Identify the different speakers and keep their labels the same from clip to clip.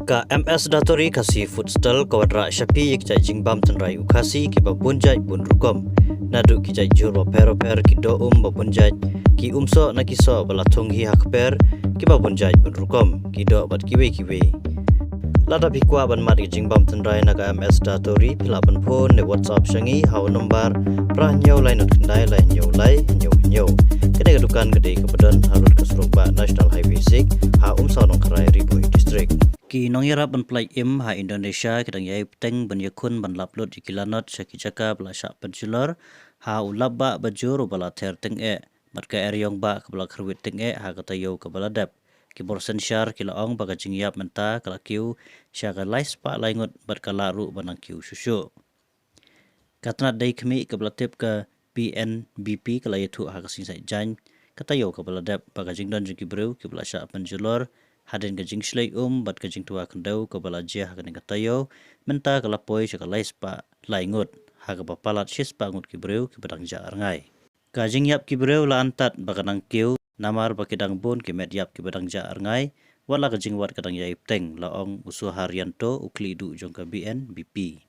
Speaker 1: Ka MS Datori kasi futsal kawadra syapi kijai jingbam tenrai ukasi ki babunjai bun rukom nadu kijai juro pero ki do babunjai ki umso na kiso bala tunghi hakper ki babunjai bun rukom ki do bat kiwe lada bikwa ban mat ki jingbam tenrai naga MS Datori pilaban phone ne WhatsApp shangi haw number pra nyau lai not kendai lai nyau kene kedukan gede kebedan halut kasrukba National Highway 6 ha umso nong kerai Ribui District ki nong yarap ban plai im ha Indonesia kedang yai peteng ban yakun ban laplot ikilanot syaki jaka bala syak pensulor ha ulabba bajur bala ter teng mat ka eryong ba kabala khrwit teng ha kata yo kabala dap ki borsen syar ki laong baga jingyap menta kala kiu syaka lais pa laingot bat kala ru banang kiu susu katna dai khmi kabala tip ka PNBP kala yathu ha kasing sai jan kata yo kabala dap baga jingdon jiki breu ki bala syak pensulor hadin ka jing slei bat ka jing tua kendau ka bala jia ka ning katayo menta ka lapoi ka lais pa laingut ha ka papalat sis pa ngut ki breu ki badang ja arngai ka jing yap ki breu la antat ba kanang kiu namar ba kidang bon ki met yap ki badang ja arngai wala ka jing wat kadang yai teng laong usu haryanto ukli du jong ka BNBP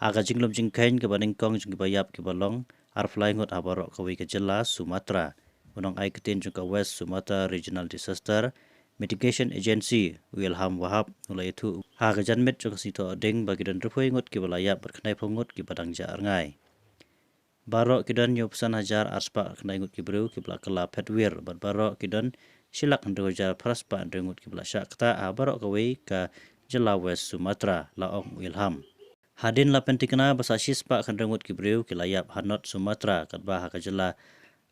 Speaker 1: ha ka jing lom jing kain ka baning kong jing ba yap ki balong ar flaingut abarok ka wi ka jelas Sumatra unong ai ketin jong ka West Sumatra Regional Disaster Mitigation Agency Wilham Wahab mulai itu ha ka janmet jong sito ding bagi dan rupoi ngut ki balaya berkenai pungut ki badang ja arngai barok kidan yo pesan hajar arspa kenai ngut ki breu ki bala kala petwir bat barok kidan silak ndo jar praspa ndo ngut ki bala syakta a barok kawe ka jela West Sumatra laong Wilham hadin la pentikna basa sispa kan ngut ki breu ki layap hanot Sumatra kat ba ha ka jela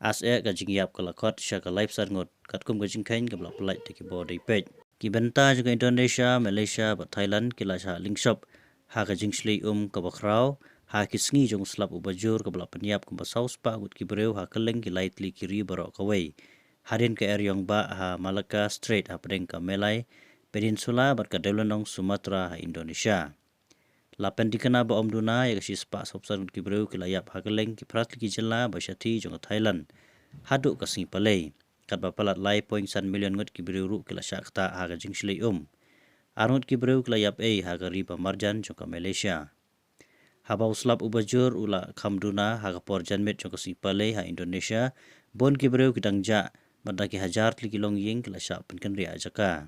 Speaker 1: ase ka jingyap kala kot syaka life sar ngot kat kum ka jingkain ka blak pelai teki body page ki benta juga Indonesia Malaysia bat Thailand kila sha lingshop ha ka jingsli ka bakrau ha ki sngi jong slap ubajur ka blak penyap ka saus pa gut ki breu ha keleng ki lightly kiri barok kawai hadin ka eryong ba ha Malacca Strait ha pedeng ka Melai Peninsula bat ka Delenong Sumatra ha Indonesia lapen dikena ba omduna ya kasi spa sopsan ki breu ki layap ha keleng ki pratli ki jela ba syati jong Thailand haduk ka singi palai kat ba palat lai 0.1 million ngut ki breu ru ki la syakta ha ka jingslei arut ki breu ki layap ha ka riba marjan jong ka Malaysia ha ba uslap ubajur ula khamduna ha ka porjan met jong ka singi palai ha Indonesia bon ki breu ki dangja bandaki hajar tli kilong ying ki la syak penken ria jaka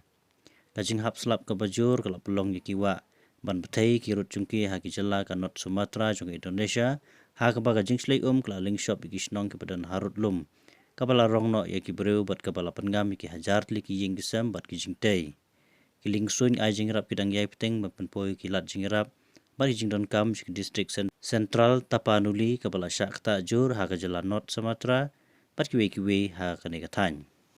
Speaker 1: ka jing hap slap ka bajur ka la pelong yikiwa ban betai kirut jungki ha ki jela ka not Sumatra jong Indonesia ha ka baga jingslei kla ling shop ki snong ki padan harut lum kabala rongno ya ki breu bat kabala pengam ki hajar tli ki ying gisam bat ki jingtei ki ling suing ai jingrap ki dang yai peteng mapen poi ki lat jingrap bari jingdon kam ki district central Tapanuli kabala syakta jur ha ka jela not Sumatra bat ki we ha ka ne ka than